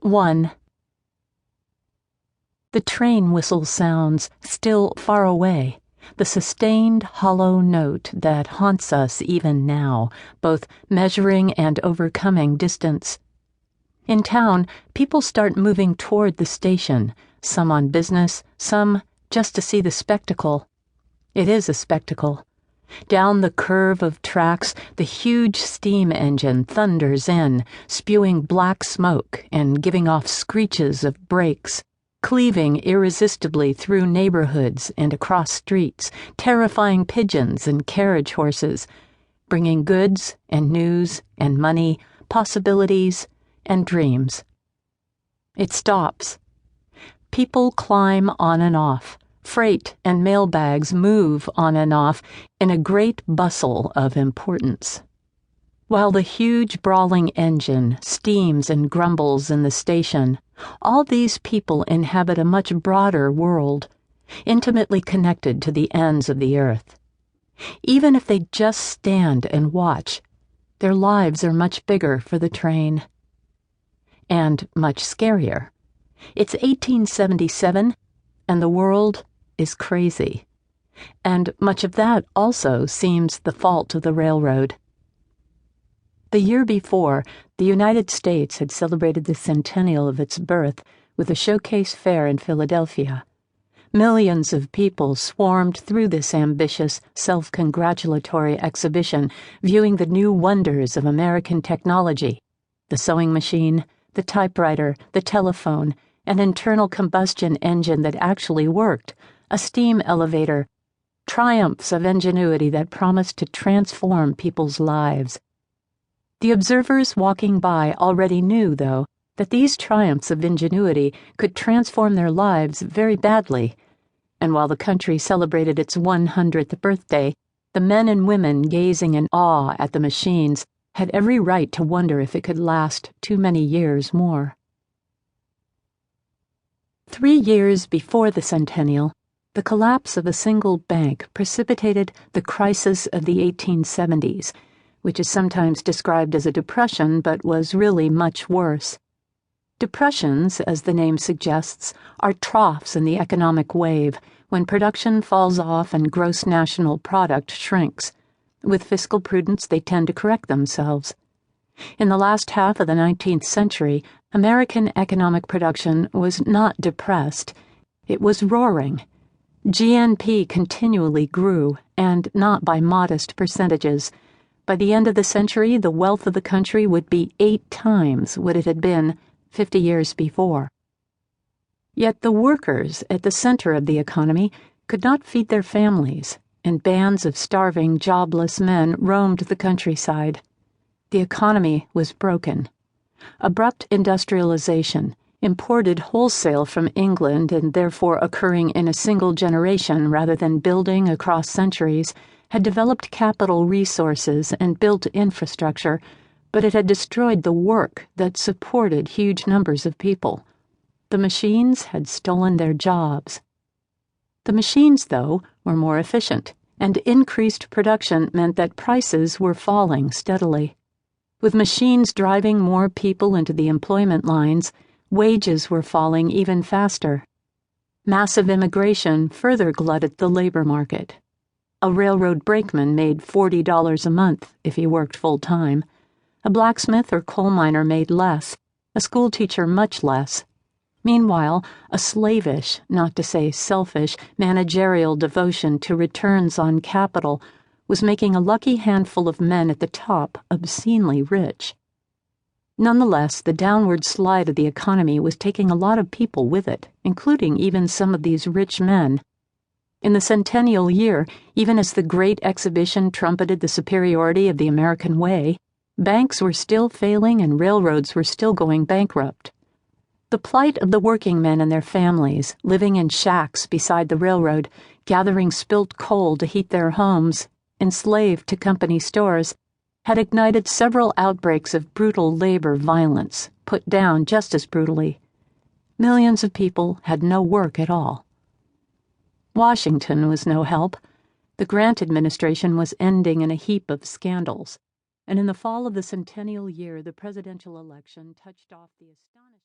1. The train whistle sounds still far away, the sustained hollow note that haunts us even now, both measuring and overcoming distance. In town, people start moving toward the station, some on business, some just to see the spectacle. It is a spectacle. Down the curve of tracks, the huge steam engine thunders in, spewing black smoke and giving off screeches of brakes, cleaving irresistibly through neighborhoods and across streets, terrifying pigeons and carriage horses, bringing goods and news and money, possibilities and dreams. It stops. People climb on and off. Freight and mailbags move on and off in a great bustle of importance. While the huge brawling engine steams and grumbles in the station, all these people inhabit a much broader world, intimately connected to the ends of the earth. Even if they just stand and watch, their lives are much bigger for the train. And much scarier. It's 1877, and the world is crazy. And much of that also seems the fault of the railroad. The year before, the United States had celebrated the centennial of its birth with a showcase fair in Philadelphia. Millions of people swarmed through this ambitious, self-congratulatory exhibition, viewing the new wonders of American technology: the sewing machine, the typewriter, the telephone, an internal combustion engine that actually worked, a steam elevator, triumphs of ingenuity that promised to transform people's lives. The observers walking by already knew, though, that these triumphs of ingenuity could transform their lives very badly, and while the country celebrated its 100th birthday, the men and women gazing in awe at the machines had every right to wonder if it could last too many years more. 3 years before the centennial, the collapse of a single bank precipitated the crisis of the 1870s, which is sometimes described as a depression but was really much worse. Depressions, as the name suggests, are troughs in the economic wave when production falls off and gross national product shrinks. With fiscal prudence, they tend to correct themselves. In the last half of the 19th century, American economic production was not depressed. It was roaring. GNP continually grew, and not by modest percentages. By the end of the century, the wealth of the country would be 8 times what it had been 50 years before. Yet the workers at the center of the economy could not feed their families, and bands of starving, jobless men roamed the countryside. The economy was broken. Abrupt industrialization, imported wholesale from England and therefore occurring in a single generation rather than building across centuries, had developed capital resources and built infrastructure, but it had destroyed the work that supported huge numbers of people. The machines had stolen their jobs. The machines, though, were more efficient, and increased production meant that prices were falling steadily. With machines driving more people into the employment lines, wages were falling even faster. Massive immigration further glutted the labor market. A railroad brakeman made $40 a month if he worked full-time. A blacksmith or coal miner made less, a schoolteacher much less. Meanwhile, a slavish, not to say selfish, managerial devotion to returns on capital was making a lucky handful of men at the top obscenely rich. Nonetheless, the downward slide of the economy was taking a lot of people with it, including even some of these rich men. In the centennial year, even as the Great Exhibition trumpeted the superiority of the American way, banks were still failing and railroads were still going bankrupt. The plight of the working men and their families, living in shacks beside the railroad, gathering spilt coal to heat their homes, enslaved to company stores, had ignited several outbreaks of brutal labor violence, put down just as brutally. Millions of people had no work at all. Washington was no help. The Grant administration was ending in a heap of scandals, and in the fall of the centennial year, the presidential election touched off the astonishing